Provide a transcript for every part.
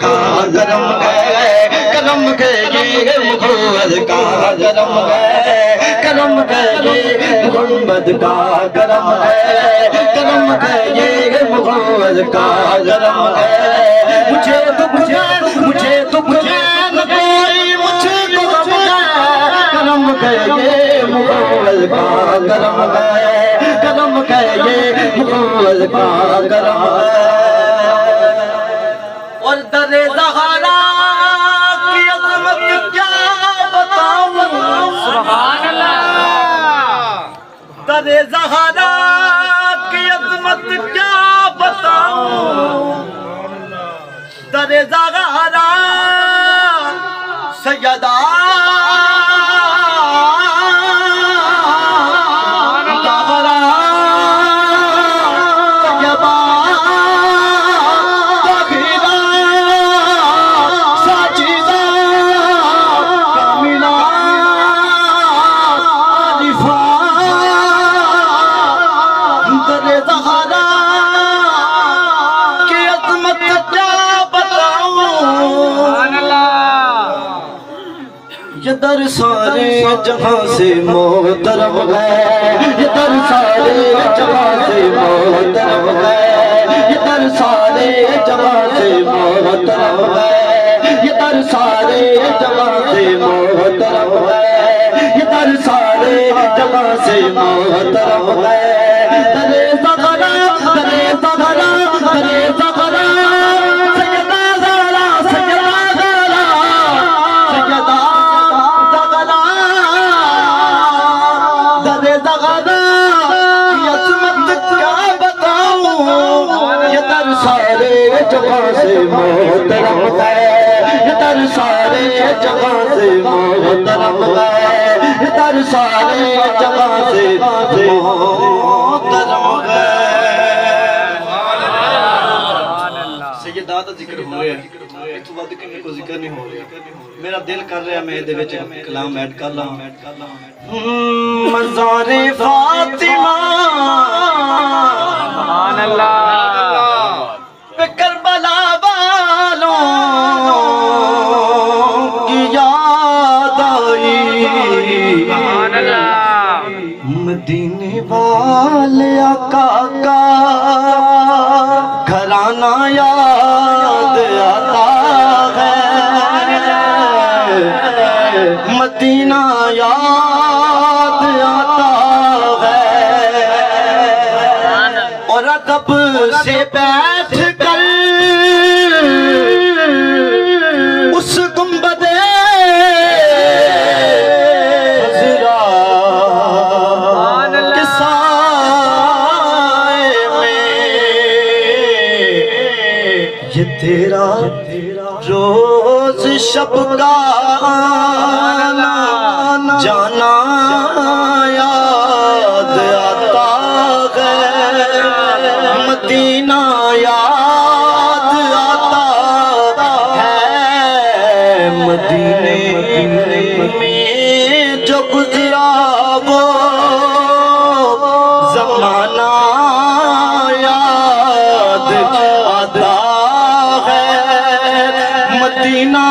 کا کرم ہے، کرم ہے یہ محمد کا کرم ہے، کرم ہے یہ محمد کا کرم ہے، کرم ہے یہ محمد کا کرم ہے۔ مجھے دکھ ہے، مجھے دکھ ہے نہ کوئی مجھ کو غم ہے، کرم ہے یہ محمد کا کرم ہے، کرم ہے یہ محمد کا کرم ہے۔ اور در زہرا کی عظمت کیا بتاؤں، سبحان اللہ، در زہرا کی عظمت کیا بتاؤں، در زہرا سیدہ یہ در سارے جہاں سے محترم ہے، یہ در سارے جہاں سے محترم ہے، یہ در سارے جہاں سے محترم ہے، یہ در سارے جہاں سے محترم ہے، یہ در سارے جہاں سے محترم ہے۔ در زغرا، در زغرا، در زغرا جگہ سے محترم ہے، یہ در سارے جگہ سے محترم ہے، یہ در سارے جگہ سے محترم ہے۔ سیدہ دا ذکر ہو رہا ہے، اتو بعد کنے کو ذکر نہیں ہو رہا، میرا دل کر رہا ہے میں دے وچ کلام ایڈ کر لاں۔ مزار فاطمہ سبحان اللہ، کربلا والوں کی یاد آئی، مدینے والے آقا کا گھرانہ یاد آتا ہے، مدینہ یاد آتا ہے، اور ادب سے بیٹھ اس گنبد خضرا کے سائے میں یہ تیرا روز شب کا آنا جانا یاد آتا ہے، مدینہ یاد آتا ہے، مدینے میں جو گزرا وہ زمانہ یاد آتا ہے، مدینہ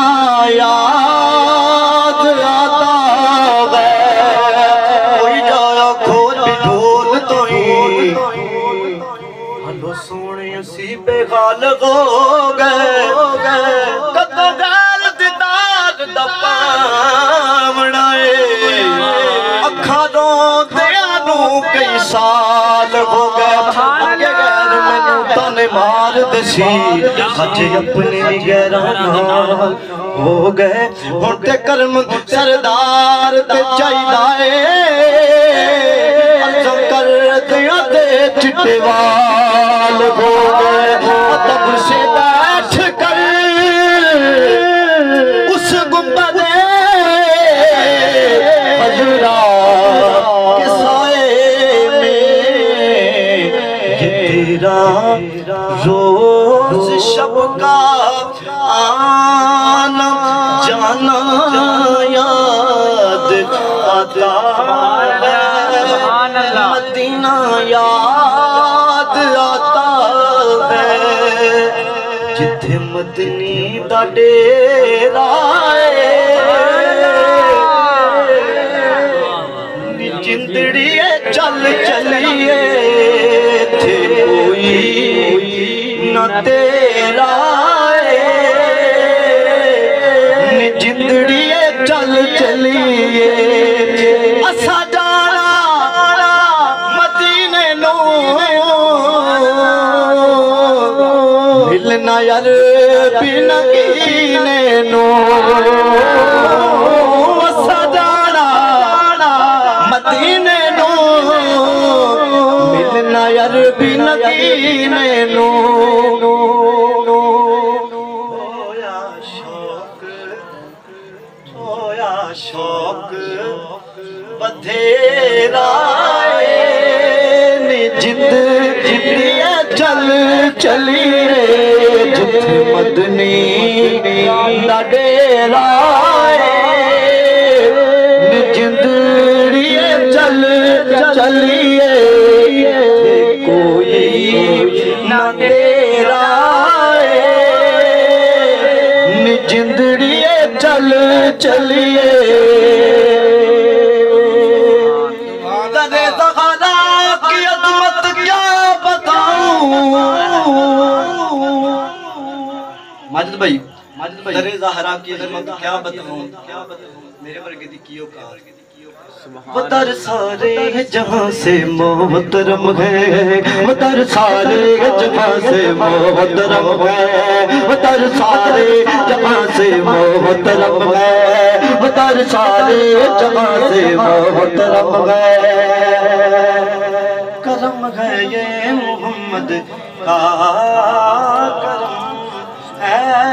یاد آتا ہے۔ کوئی جایا کھول بھی ڈھول تو ہی ہلو سونے اسی پہ غالب ہو گئے، کتو گال دیدار دپاوڑائے، اکھا رو دیانو کئی سال ہو گئے، آگے غیر میں نوتانے مار دسی، حجے اپنے نگرانا ہو گئے، ہونتے کرم سردار تے چاہیدائے، عرض کر دیا دے چٹے وال ہو گئے، ادب سے بیٹھ کر اس گنبد خضرا کے سائے میں یہ تیرا روز شب کا آنا جانا یاد آتا ہے، مدینہ یاد آتا ہے، جتھے مدنی دا ڈیرا نی جندڑی چل چلیے تھے کوئی نہ تیرا نی جندڑی چل چلیے اسا جانا مدینے نو ملنا یار بن کینے نو اسا جانا مدینے نو ملنا یار بن کینے نو شوق بدھیرا نی جندڑی چل چلیے جتھے مدنی دا ڈیرا نی جندڑی چل چلیے کوئی نہ تیرا نی جندڑی چل چلیے ترے زہرا کی عظمت کیا بتاؤں ماجد بھائی ترے زہرا کی عظمت کیا بتاؤں میرے ورگے دی کیوں کہا وہ در سارے جہاں سے محترم ہے وہ در سارے جہاں سے محترم ہے وہ در سارے جہاں سے محترم ہے وہ در سارے جہاں سے محترم ہے کرم ہے یہ محمد کا کرم ہے